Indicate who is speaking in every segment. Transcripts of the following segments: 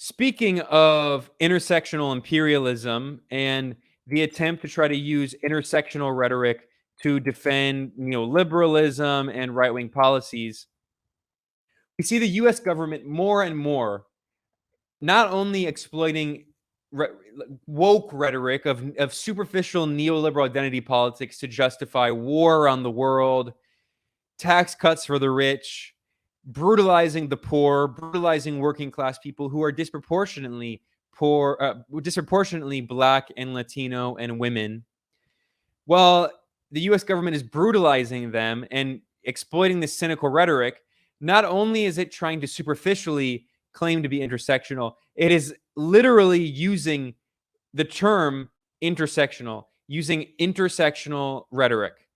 Speaker 1: Speaking of intersectional imperialism and the attempt to try to use intersectional rhetoric to defend neoliberalism and right-wing policies, we see the US government more and more not only exploiting woke rhetoric of superficial neoliberal identity politics to justify war around the world, tax cuts for the rich, brutalizing the poor, brutalizing working class people who are disproportionately poor, disproportionately Black and Latino and women. While the US government is brutalizing them and exploiting this cynical rhetoric, not only is it trying to superficially claim to be intersectional, it is literally using the term intersectional, using intersectional rhetoric.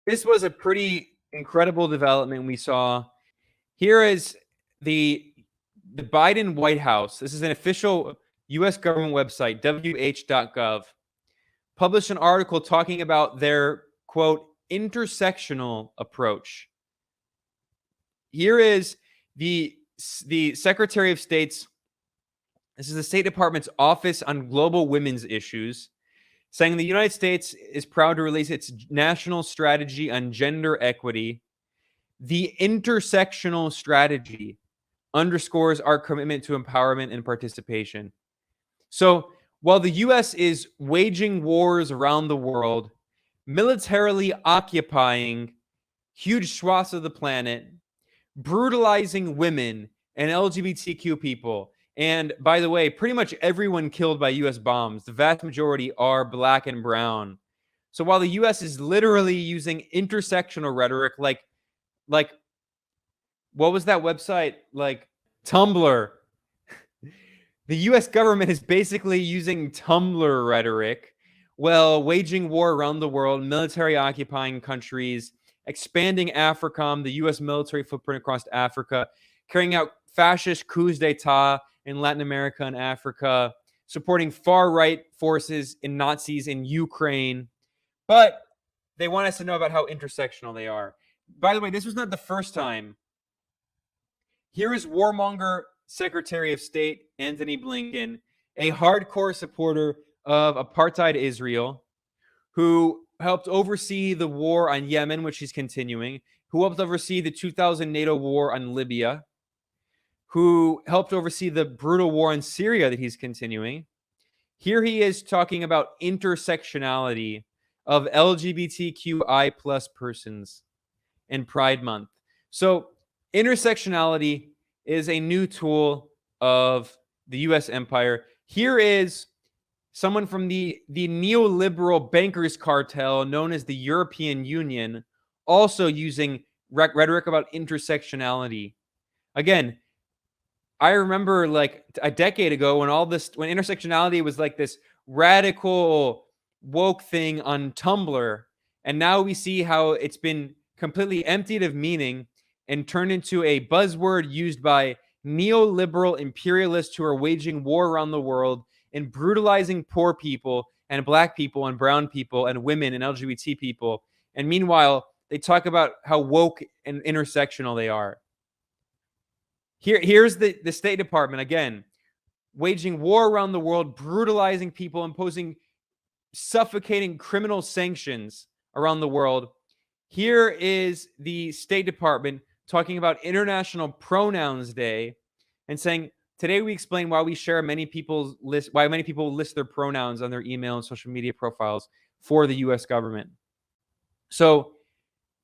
Speaker 1: This was a pretty incredible development we saw. Here is the Biden White House. This is an official US government website, wh.gov, published an article talking about their, quote, intersectional approach. Here is the Secretary of State's, this is the State Department's Office on Global Women's Issues, saying the United States is proud to release its national strategy on gender equity. The intersectional strategy underscores our commitment to empowerment and participation. So while the US is waging wars around the world, militarily occupying huge swaths of the planet, brutalizing women and LGBTQ people, and by the way, pretty much everyone killed by US bombs, the vast majority are Black and brown. So while the US is literally using intersectional rhetoric like what was that website? Like Tumblr. The US government is basically using Tumblr rhetoric while waging war around the world, military occupying countries, expanding AFRICOM, the US military footprint across Africa, carrying out fascist coups d'etat in Latin America and Africa, supporting far-right forces and Nazis in Ukraine. But they want us to know about how intersectional they are. By the way, this was not the first time. Here is warmonger Secretary of State Antony Blinken, a hardcore supporter of apartheid Israel, who helped oversee the war on Yemen, which he's continuing, who helped oversee the 2000 NATO war on Libya, who helped oversee the brutal war in Syria that he's continuing. Here he is talking about intersectionality of LGBTQI plus persons in Pride Month. So intersectionality is a new tool of the US empire. Here is someone from the neoliberal bankers cartel known as the European Union, also using rhetoric about intersectionality. Again, I remember like a decade ago when when intersectionality was like this radical woke thing on Tumblr, and now we see how it's been completely emptied of meaning and turned into a buzzword used by neoliberal imperialists who are waging war around the world and brutalizing poor people and Black people and brown people and women and LGBT people. And meanwhile, they talk about how woke and intersectional they are. Here's the State Department, again, waging war around the world, brutalizing people, imposing suffocating criminal sanctions around the world. Here is the State Department talking about International Pronouns Day and saying, today we explain why many people list their pronouns on their email and social media profiles for the US government. So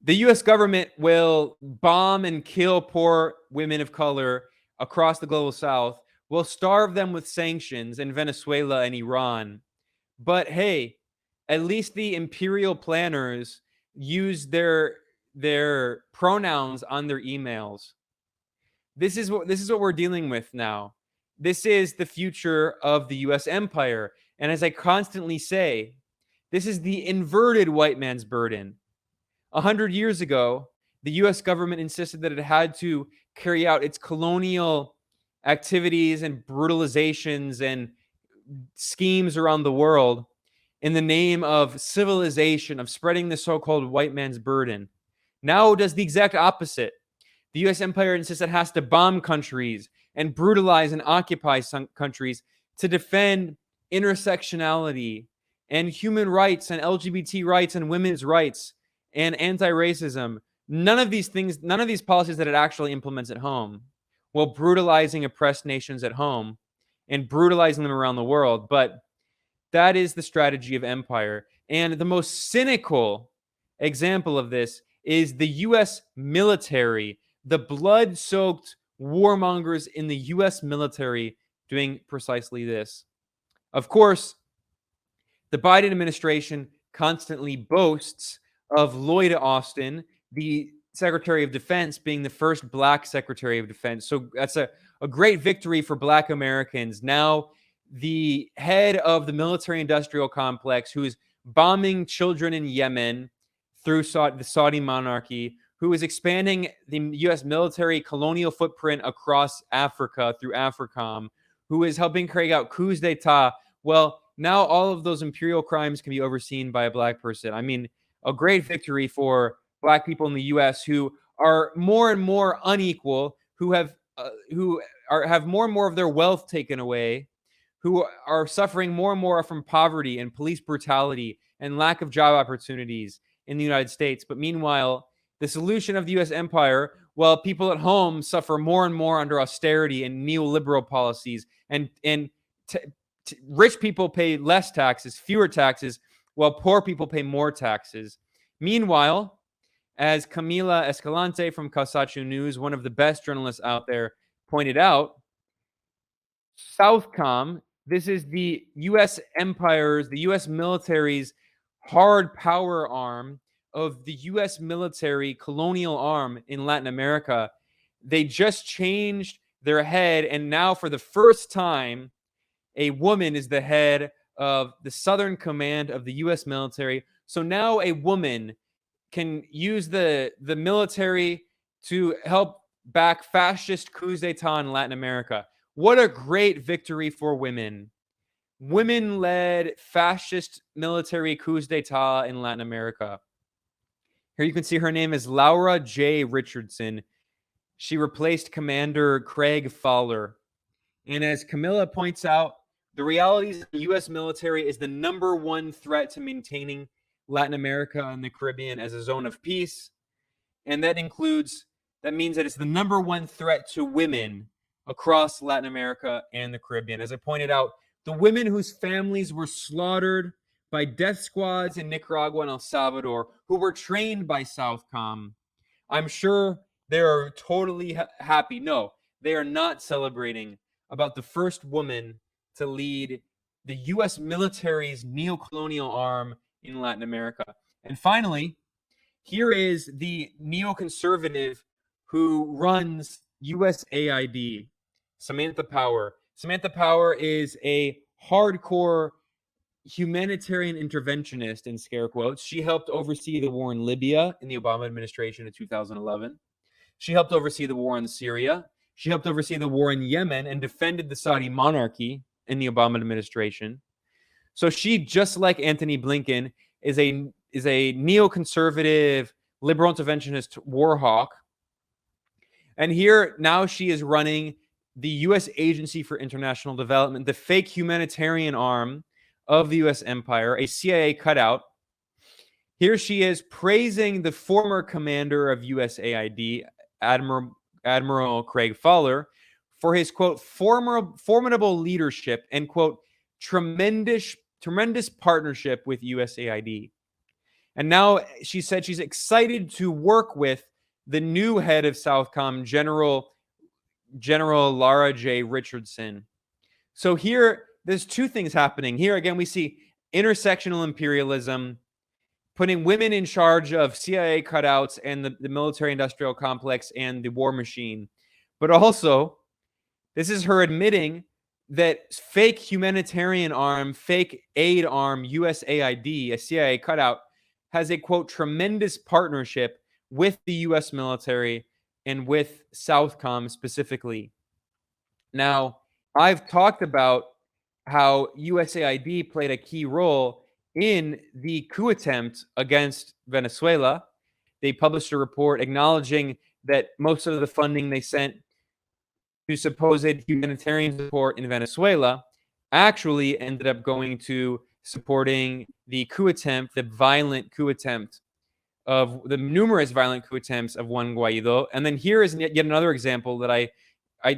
Speaker 1: the US government will bomb and kill poor women of color across the global south, will starve them with sanctions in Venezuela and Iran. But hey, at least the imperial planners use their pronouns on their emails. This is what we're dealing with now. This is the future of the US empire. And as I constantly say, this is the inverted white man's burden. 100 years ago, the US government insisted that it had to carry out its colonial activities and brutalizations and schemes around the world in the name of civilization, of spreading the so-called white man's burden. Now it does the exact opposite. The US empire insists it has to bomb countries, and brutalize and occupy some countries to defend intersectionality and human rights and LGBT rights and women's rights and anti-racism. None of these things, none of these policies that it actually implements at home, while brutalizing oppressed nations at home and brutalizing them around the world. But that is the strategy of empire. And the most cynical example of this is the US military, the blood soaked warmongers in the US military doing precisely this. Of course, the Biden administration constantly boasts of Lloyd Austin, the Secretary of Defense, being the first Black Secretary of Defense. So that's a great victory for Black Americans. Now, the head of the military industrial complex, who is bombing children in Yemen through the Saudi monarchy, who is expanding the U.S. military colonial footprint across Africa through AFRICOM, who is helping carry out coups d'etat. Well, now all of those imperial crimes can be overseen by a Black person. I mean, a great victory for Black people in the U.S. who are more and more unequal, who have more and more of their wealth taken away, who are suffering more and more from poverty and police brutality and lack of job opportunities in the United States. But meanwhile, the solution of the U.S. empire, while people at home suffer more and more under austerity and neoliberal policies, and rich people pay less taxes, fewer taxes, while poor people pay more taxes. Meanwhile, as Camila Escalante from Calzaccio News, one of the best journalists out there, pointed out, Southcom, this is the U.S. empire's, the U.S. military's hard power arm of the U.S. military colonial arm in Latin America. They just changed their head, and now for the first time, a woman is the head of the Southern Command of the U.S. military. So now a woman can use the military to help back fascist coups d'etat in Latin America. What a great victory for women. Women-led fascist military coups d'etat in Latin America. Here you can see her name is Laura J. Richardson. She replaced Commander Craig Fowler. And as Camilla points out, the reality is the U.S. military is the number one threat to maintaining Latin America and the Caribbean as a zone of peace. And that means that it's the number one threat to women across Latin America and the Caribbean. As I pointed out, the women whose families were slaughtered by death squads in Nicaragua and El Salvador, who were trained by Southcom, I'm sure they're totally happy. No, they are not celebrating about the first woman to lead the U.S. military's neocolonial arm in Latin America. And finally, here is the neoconservative who runs USAID, Samantha Power. Samantha Power is a hardcore humanitarian interventionist, in scare quotes. She helped oversee the war in Libya in the Obama administration in 2011. She helped oversee the war in Syria. She helped oversee the war in Yemen and defended the Saudi monarchy in the Obama administration. So she, just like Antony Blinken, is a neoconservative, liberal interventionist war hawk. And here now she is running the U.S. Agency for International Development, the fake humanitarian arm of the U.S. empire, a CIA cutout. Here she is praising the former commander of USAID, Admiral Craig Fowler, for his, quote, formidable leadership and, quote, tremendous partnership with USAID. And now she said she's excited to work with the new head of Southcom, General Laura J. Richardson. So here, there's two things happening. Here again, we see intersectional imperialism, putting women in charge of CIA cutouts and the military-industrial complex and the war machine. But also, this is her admitting that fake humanitarian arm, fake aid arm, USAID, a CIA cutout, has a, quote, tremendous partnership with the U.S. military and with Southcom specifically. Now, I've talked about how USAID played a key role in the coup attempt against Venezuela. They published a report acknowledging that most of the funding they sent to supposed humanitarian support in Venezuela actually ended up going to supporting the coup attempt, the violent coup attempt of the numerous violent coup attempts of Juan Guaido. And then here is yet another example that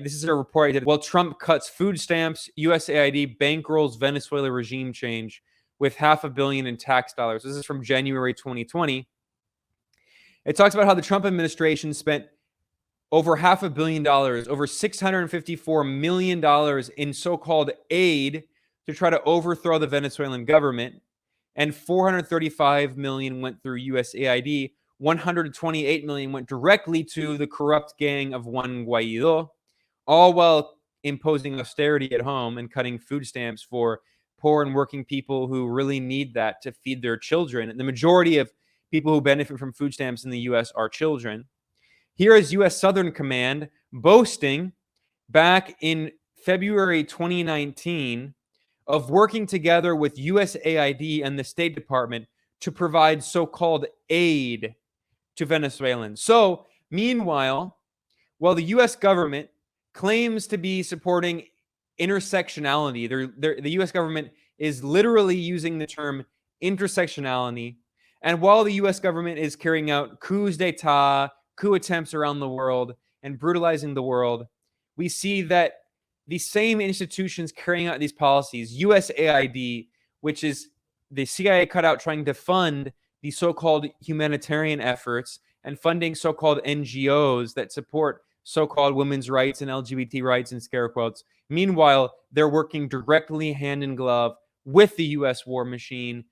Speaker 1: this is a report I did. Well, Trump cuts food stamps, USAID bankrolls Venezuela regime change with $500 million in tax dollars. This is from January 2020. It talks about how the Trump administration spent over $500 million, over $654 million in so-called aid to try to overthrow the Venezuelan government, and $435 million went through USAID. $128 million went directly to the corrupt gang of Juan Guaido, all while imposing austerity at home and cutting food stamps for poor and working people who really need that to feed their children. And the majority of people who benefit from food stamps in the U.S. are children. Here is U.S. Southern Command boasting back in February 2019 of working together with USAID and the State Department to provide so-called aid to Venezuelans. So, meanwhile, while the U.S. government claims to be supporting intersectionality, the U.S. government is literally using the term intersectionality. And while the U.S. government is carrying out coups d'etat, coup attempts around the world, and brutalizing the world, we see that the same institutions carrying out these policies, USAID, which is the CIA cutout trying to fund the so-called humanitarian efforts and funding so-called NGOs that support so-called women's rights and LGBT rights in scare quotes. Meanwhile, they're working directly hand in glove with the U.S. war machine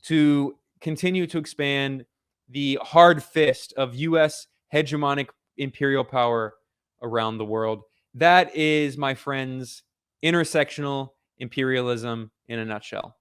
Speaker 1: to continue to expand the hard fist of U.S. hegemonic imperial power around the world. That is, my friends, intersectional imperialism in a nutshell.